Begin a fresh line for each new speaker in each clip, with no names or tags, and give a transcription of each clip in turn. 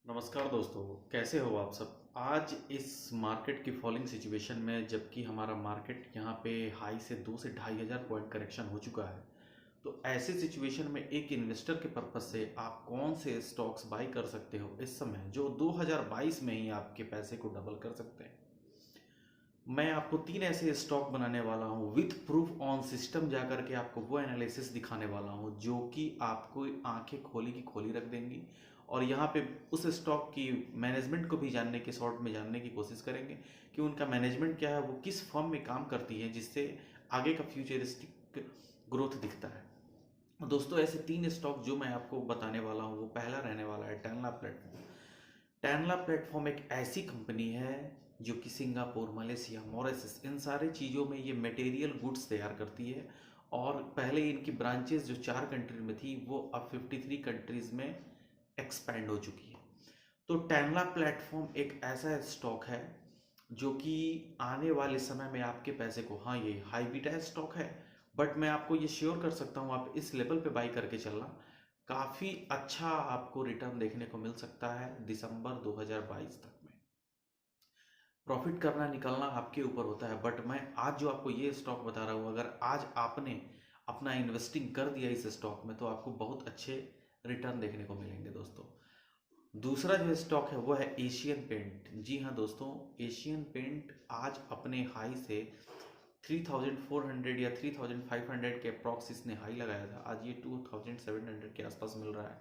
नमस्कार दोस्तों, कैसे हो आप सब। आज इस मार्केट की फॉलिंग सिचुएशन में, जबकि हमारा मार्केट यहाँ पे हाई से 2 से 2,500 पॉइंट करेक्शन हो चुका है, तो ऐसे सिचुएशन में एक इन्वेस्टर के पर्पज से आप कौन से स्टॉक्स बाई कर सकते हो इस समय, जो 2022 में ही आपके पैसे को डबल कर सकते हैं। मैं आपको 3 ऐसे स्टॉक बनाने वाला हूँ विथ प्रूफ ऑन सिस्टम, जा करके आपको वो एनालिसिस दिखाने वाला हूँ जो कि आपको आंखें खोली की खोली रख देंगी। और यहाँ पे उस स्टॉक की मैनेजमेंट को भी जानने के शॉर्ट में जानने की कोशिश करेंगे कि उनका मैनेजमेंट क्या है, वो किस फर्म में काम करती है, जिससे आगे का फ्यूचरिस्टिक ग्रोथ दिखता है। दोस्तों, ऐसे 3 स्टॉक जो मैं आपको बताने वाला हूँ, वो पहला रहने वाला है टेनला प्लेटफॉर्म। टेनला प्लेटफॉर्म एक ऐसी कंपनी है जो कि सिंगापुर, मलेशिया, मॉरिशस, इन सारी चीज़ों में ये मटेरियल गुड्स तैयार करती है। और पहले इनकी ब्रांचेस जो 4 कंट्री में थी, वो अब 53 कंट्रीज में एक्सपैंड हो चुकी है। तो टेनला प्लेटफॉर्म एक ऐसा स्टॉक है जो कि आने वाले समय में आपके पैसे को, हाँ ये हाई बीटा स्टॉक है, बट मैं आपको ये श्योर कर सकता हूँ आप इस लेवल पे बाई करके चलना, काफ़ी अच्छा आपको रिटर्न देखने को मिल सकता है दिसंबर 2022 तक में। प्रॉफिट करना निकलना आपके ऊपर होता है, बट मैं आज जो आपको ये स्टॉक बता रहा हूँ, अगर आज आपने अपना इन्वेस्टिंग कर दिया इस स्टॉक में, तो आपको बहुत अच्छे रिटर्न देखने को मिलेंगे दोस्तों। दूसरा जो स्टॉक है वो है एशियन पेंट। जी हाँ दोस्तों, एशियन पेंट आज अपने हाई से 3,400 या 3,500 के अप्रॉक्स इसने हाई लगाया था, आज ये 2,700 के आसपास मिल रहा है।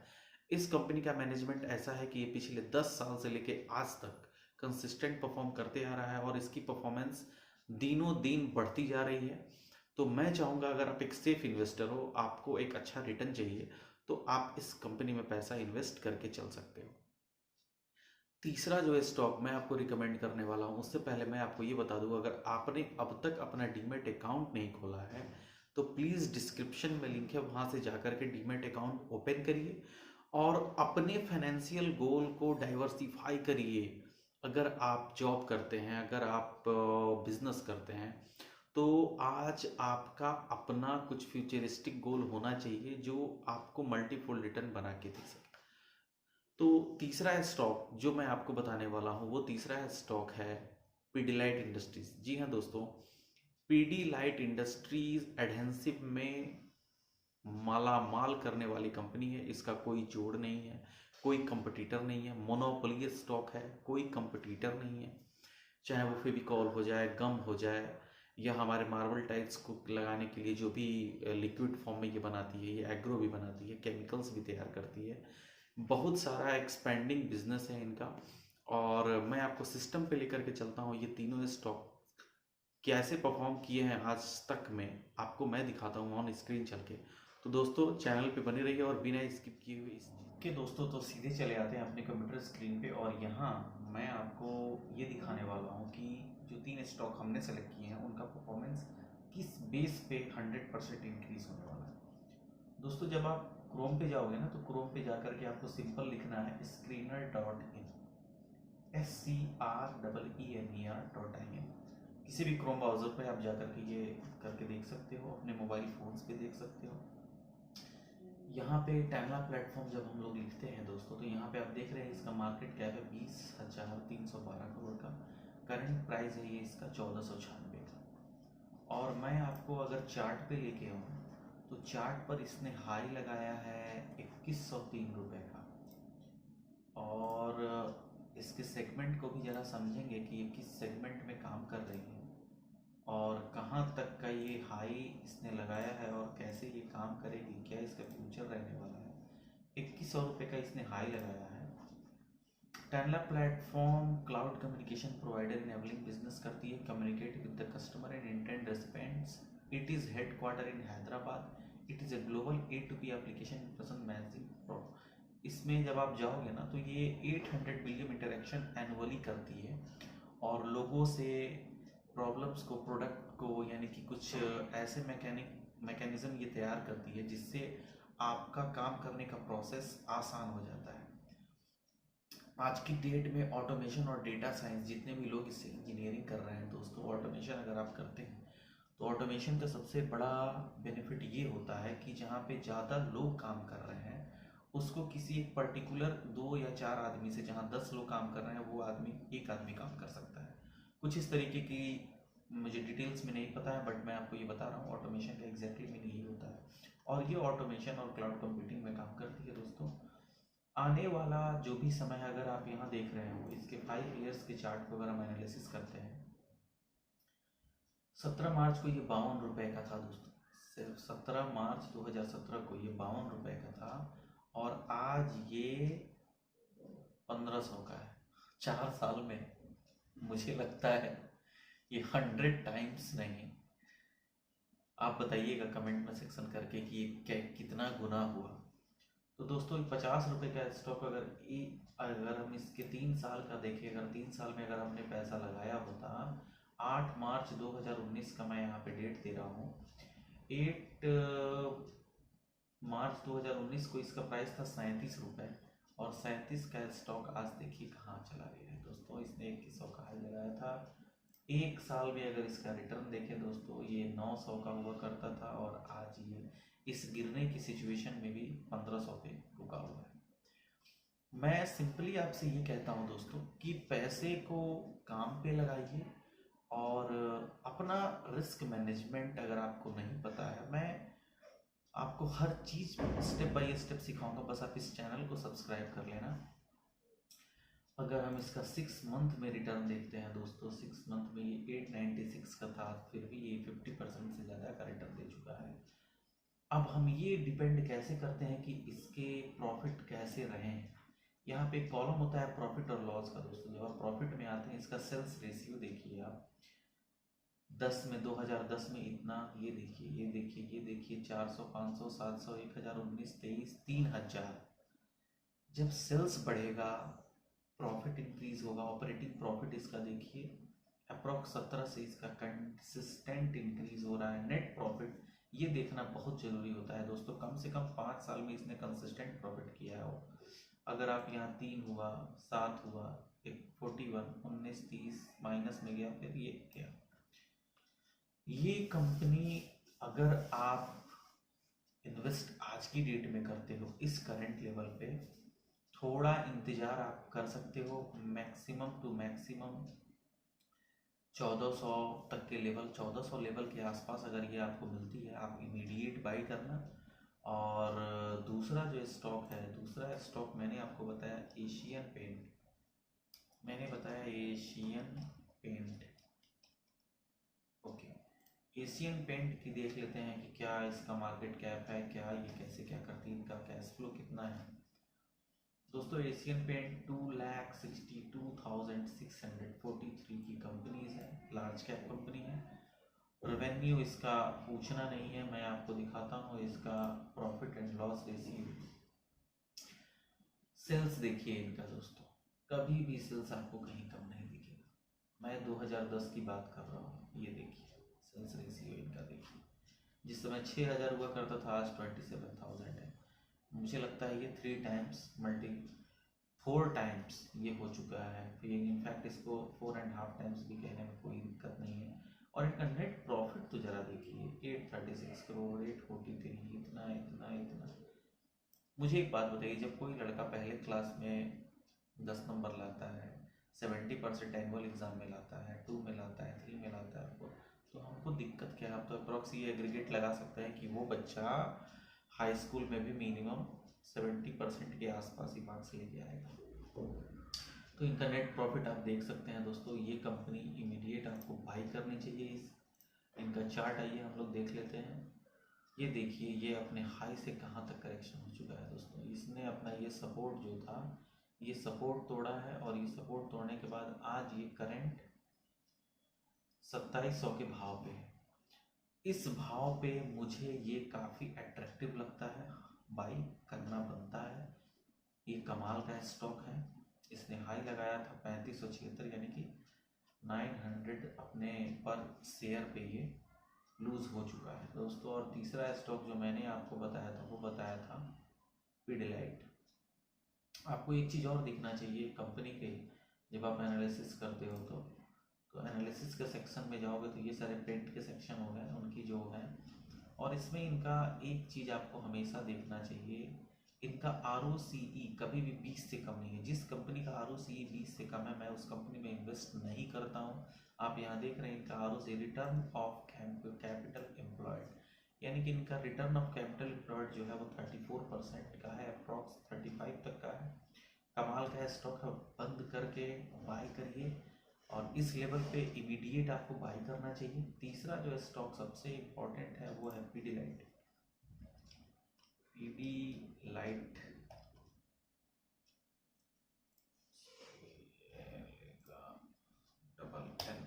इस कंपनी का मैनेजमेंट ऐसा है कि ये पिछले 10 साल से लेके आज तक कंसिस्टेंट परफॉर्म करते आ रहा है और इसकी परफॉर्मेंस दिनों दिन बढ़ती जा रही है। तो मैं चाहूँगा, अगर आप एक सेफ इन्वेस्टर हो, आपको एक अच्छा रिटर्न चाहिए, तो आप इस कंपनी में पैसा इन्वेस्ट करके चल सकते हो। तीसरा जो स्टॉक मैं आपको रिकमेंड करने वाला हूँ, उससे पहले मैं आपको ये बता दूँ, अगर आपने अब तक अपना डीमेट अकाउंट नहीं खोला है, तो प्लीज़ डिस्क्रिप्शन में लिंक है, वहाँ से जा कर के डीमेट अकाउंट ओपन करिए और अपने फाइनेंशियल गोल को डाइवर्सिफाई करिए। अगर आप जॉब करते हैं, अगर आप बिजनेस करते हैं, तो आज आपका अपना कुछ फ्यूचरिस्टिक गोल होना चाहिए जो आपको मल्टीफोल्ड रिटर्न बना के दे सके। तो तीसरा स्टॉक जो मैं आपको बताने वाला हूँ, वो तीसरा स्टॉक है पीडीलाइट इंडस्ट्रीज। जी हाँ दोस्तों, पीडीलाइट इंडस्ट्रीज एडहेंसिव में माला माल करने वाली कंपनी है, इसका कोई जोड़ नहीं है, कोई कंपटीटर नहीं है, मोनोपोली स्टॉक है, कोई कंपटीटर नहीं है। चाहे वो फेविकॉल हो जाए, गम हो जाए, या हमारे मार्बल टाइल्स को लगाने के लिए जो भी लिक्विड फॉर्म में ये बनाती है, ये एग्रो भी बनाती है, केमिकल्स भी तैयार करती है। बहुत सारा एक्सपेंडिंग बिजनेस है इनका। और मैं आपको सिस्टम पे लेकर के चलता हूँ, ये तीनों स्टॉक कैसे परफॉर्म किए हैं आज तक में, आपको मैं दिखाता हूँ ऑन स्क्रीन चल के। तो दोस्तों, चैनल पे बने रहिए और बिना स्किप किए हुए के दोस्तों, तो सीधे चले आते हैं अपने कंप्यूटर स्क्रीन पे, और यहाँ मैं आपको ये दिखाने वाला हूँ कि जो 3 स्टॉक हमने सेलेक्ट किए हैं, उनका परफॉर्मेंस किस बेस पे 100% इंक्रीज होने वाला है। दोस्तों, जब आप क्रोम पे जाओगे ना, तो क्रोम पे जा करके आपको सिंपल लिखना है screener.in, SCREENER.in। किसी भी क्रोम ब्राउज़र पे आप जा करके ये करके देख सकते हो, अपने मोबाइल फ़ोन्स पे देख सकते हो। यहाँ पे टेनला प्लेटफॉर्म जब हम लोग लिखते हैं दोस्तों, तो यहाँ पे आप देख रहे हैं इसका मार्केट कैप है 20,312 करोड़ का। करंट प्राइस है ये इसका 1496 का। और मैं आपको अगर चार्ट पे लेके आऊँ, तो चार्ट पर इसने हाई लगाया है 2103 रुपये का। और इसके सेगमेंट को भी ज़रा समझेंगे कि ये किस सेगमेंट में काम कर रही है और कहाँ तक का ये हाई इसने लगाया है और कैसे ये काम करेगी, क्या इसका फ्यूचर रहने वाला है। 2100 रुपये का इसने हाई लगाया है। Tanla platform cloud communication provider enabling business करती है, communicate with the customer and intend recipients. It is headquarter in Hyderabad. It is a global A2B application present managing. इसमें जब आप जाओगे ना, तो ये 800 बिलियन इंटरेक्शन एनुअली करती है और लोगों से प्रॉब्लम्स को, प्रोडक्ट को, यानी कि कुछ ऐसे मैकेनिज्म ये तैयार करती है जिससे आपका काम करने का प्रोसेस आसान हो जाता है। आज की डेट में ऑटोमेशन और डेटा साइंस, जितने भी लोग इससे इंजीनियरिंग कर रहे हैं दोस्तों, ऑटोमेशन अगर आप करते हैं, तो ऑटोमेशन का सबसे बड़ा बेनिफिट ये होता है कि जहाँ पे ज़्यादा लोग काम कर रहे हैं, उसको किसी एक पर्टिकुलर 2 या 4 आदमी से, जहाँ 10 लोग काम कर रहे हैं वो आदमी, एक आदमी काम कर सकता है। कुछ इस तरीके की मुझे डिटेल्स में नहीं पता है, बट मैं आपको ये बता रहा हूँ ऑटोमेशन का एग्जैक्टली मीनिंग यही होता है। और ये ऑटोमेशन और क्लाउड कंप्यूटिंग में काम करती है दोस्तों। आने वाला जो भी समय है, अगर आप यहाँ देख रहे हो, इसके 5 ईयर्स के चार्ट को अगर हम एनालिसिस करते हैं, 17 मार्च को ये 52 रुपये का था दोस्तों। सिर्फ 17 मार्च 2017 को ये 52 रुपये का था, और आज ये 1500 का है। 4 साल में मुझे लगता है ये 100 टाइम्स नहीं, आप बताइएगा कमेंट में सेक्शन करके कि ये क्या कितना गुना हुआ। तो दोस्तों 50 रुपये का स्टॉक अगर हम इसके 3 साल का देखें, अगर 3 साल में अगर हमने पैसा लगाया होता, 8 मार्च 2019 का मैं यहाँ पे डेट दे रहा हूँ, 8 मार्च 2019 को इसका प्राइस था 37 रुपये, और 37 का स्टॉक आज देखिए कहाँ चला गया है दोस्तों। इसने 2100 का हाई लगाया था। 1 साल में अगर इसका रिटर्न देखें दोस्तों, ये 900 का हुआ करता था, और आज ये इस गिरने की सिचुएशन में भी 1500 पे रुका हुआ है। मैं सिंपली आपसे ये कहता हूँ दोस्तों कि पैसे को काम पे लगाइए, और अपना रिस्क मैनेजमेंट अगर आपको नहीं पता है, मैं आपको हर चीज़ स्टेप बाय स्टेप सिखाऊंगा, बस आप इस चैनल को सब्सक्राइब कर लेना। अगर हम इसका 6 मंथ में रिटर्न देखते हैं दोस्तों, 6 मंथ में ये 896 का था, फिर भी ये 50% से ज़्यादा का रिटर्न दे चुका है। अब हम ये डिपेंड कैसे करते हैं कि इसके प्रॉफिट कैसे रहे हैं। यहाँ पे कॉलम होता है प्रॉफिट और लॉस का दोस्तों। जब आप प्रॉफिट में आते हैं, इसका सेल्स रेशियो देखिए आप, 10 में 2010 में इतना, ये देखिए ये देखिए ये देखिए 400 500 700 1000 19 23 3000। जब सेल्स बढ़ेगा, प्रॉफिट इंक्रीज होगा। ऑपरेटिंग प्रॉफिट इसका देखिए अप्रॉक्स 17 से इसका कंसिस्टेंट इंक्रीज हो रहा है। नेट प्रॉफिट ये देखना बहुत जरूरी होता है दोस्तों, कम से कम 5 साल में इसने कंसिस्टेंट प्रॉफिट किया हो। अगर आप यहाँ 3 हुआ, 7 हुआ, 41 19 30 माइनस में गया, फिर ये क्या, ये कंपनी अगर आप इन्वेस्ट आज की डेट में करते हो इस करंट लेवल पे, थोड़ा इंतजार आप कर सकते हो। मैक्सिमम टू मैक्सिमम 1400 तक के लेवल, 1400 लेवल के आसपास अगर ये आपको मिलती है, आप इमीडिएट बाई करना। और दूसरा जो स्टॉक है, दूसरा स्टॉक मैंने आपको बताया एशियन पेंट, मैंने बताया Asian paint. Okay, Asian paint की देख लेते हैं कि क्या इसका मार्केट कैप है, क्या ये कैसे क्या करती है, इनका कैश फ्लो कितना है दोस्तों। एशियन पेंट 2,62,643 की कंपनीज है, लार्ज कैप कंपनी है। रेवेन्यू इसका पूछना नहीं है, मैं आपको दिखाता हूँ इसका profit and loss ratio. Sales देखिए इनका दोस्तों, कभी भी सेल्स आपको कहीं कम नहीं दिखेगा। मैं 2010 की बात कर रहा हूँ, ये देखिए सेल्स रेशियो इनका देखिए, जिस समय 6000 हुआ करता था, आज 27,000 है। मुझे लगता है ये 4 टाइम्स ये हो चुका है। फिर इनफैक्ट इसको 4.5 टाइम्स भी कहने में कोई दिक्कत नहीं है। और इनका नेट प्रॉफिट तो जरा देखिए, 836 करोड़, 843, इतना इतना इतना। मुझे एक बात बताइए, जब कोई लड़का पहले क्लास में 10 नंबर लाता है, 70% एनुअल एग्जाम में लाता है, 2 में लाता है, 3 में लाता है, तो हमको दिक्कत क्या है? आप तो अप्रॉक्स ये एग्रीगेट लगा सकते हैं कि वो बच्चा हाई स्कूल में भी मिनिमम 70% के आसपास ही मार्क्स लेके आएगा। तो इनका नेट प्रॉफिट आप देख सकते हैं दोस्तों। ये कंपनी इमीडिएट आपको बाई करनी चाहिए। इनका चार्ट आइए हम लोग देख लेते हैं। ये देखिए, ये अपने हाई से कहाँ तक करेक्शन हो चुका है दोस्तों। इसने अपना ये सपोर्ट जो था, ये सपोर्ट तोड़ा है, और ये सपोर्ट तोड़ने के बाद आज ये करंट 2700 के भाव पे है। इस भाव पे मुझे ये काफ़ी अट्रैक्टिव लगता है, बाई करना बनता है। ये कमाल का स्टॉक है। इसने हाई लगाया था 3576, यानी कि 900 अपने पर शेयर पे ये लूज हो चुका है दोस्तों। और तीसरा स्टॉक जो मैंने आपको बताया था, वो बताया था पिडिलाइट। आपको एक चीज़ और दिखना चाहिए कंपनी के, जब आप एनालिसिस करते हो तो एनालिसिस के सेक्शन में जाओगे तो ये सारे पेंट के सेक्शन हो गए उनकी जो है। और इसमें इनका एक चीज़ आपको हमेशा देखना चाहिए,
इनका ROCE कभी भी 20 से कम नहीं है। जिस कंपनी का ROCE 20 से कम है, मैं उस कंपनी में इन्वेस्ट नहीं करता हूँ। आप यहाँ देख रहे हैं इनका ROCE, return of capital employed, यानी कि इनका रिटर्न ऑफ कैपिटल एम्प्लॉयड जो है वो 34% का है, अप्रॉक्स 35 तक का है। कमाल का स्टॉक बंद करके बाई करिए, और इस लेवल पे इमीडिएट आपको बाई करना चाहिए। तीसरा जो स्टॉक सबसे इम्पोर्टेंट है वो है Pidilite. Pidilite double L,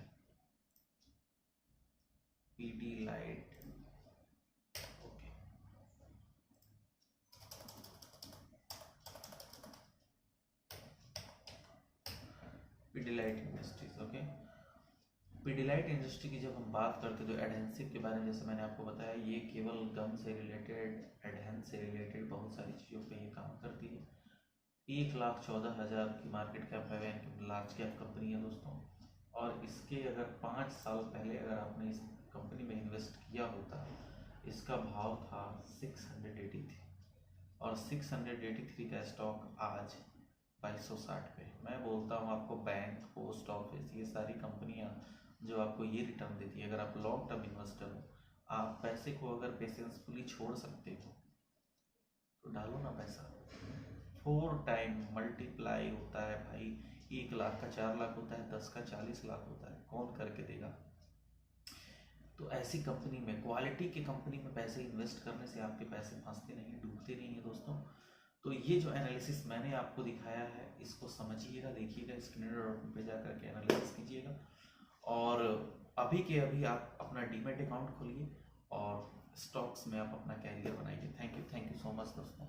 Pidilite, okay. Pidilite industries, okay. Pidilite industry की जब हम बात करते हैं तो एडहेंसिव के बारे में, जैसे मैंने आपको बताया, ये केवल गम से रिलेटेड, एडहेंस से रिलेटेड बहुत सारी चीज़ों पे ये काम करती है। 1,14,000 की मार्केट कैप है, लार्ज कैप कंपनी है दोस्तों। और इसके अगर 5 साल पहले अगर आपने इस कंपनी में इन्वेस्ट किया होता, इसका भाव था 683, और 683 का स्टॉक आज 2260 पे। मैं बोलता हूँ आपको, बैंक, पोस्ट ऑफिस, ये सारी कंपनियाँ जो आपको ये रिटर्न देती है, अगर आप लॉन्ग टर्म इन्वेस्टर हो, आप पैसे को अगर पेशेंसफुली छोड़ सकते हो तो डालो ना पैसा। 4 टाइम मल्टीप्लाई होता है भाई। 1 लाख का 4 लाख होता है, 10 का 40 लाख होता है, कौन करके देगा? तो ऐसी कंपनी में, क्वालिटी की कंपनी में पैसे इन्वेस्ट करने से आपके पैसे फंसते नहीं, डूबते नहीं है दोस्तों। तो ये जो एनालिसिस मैंने आपको दिखाया है, इसको समझिएगा, देखिएगा, स्क्रीनर पे जा करके एनालिसिस कीजिएगा, और अभी के अभी आप अपना डीमैट अकाउंट खोलिए और स्टॉक्स में आप अपना कैरियर बनाइए। थैंक यू सो मच दोस्तों।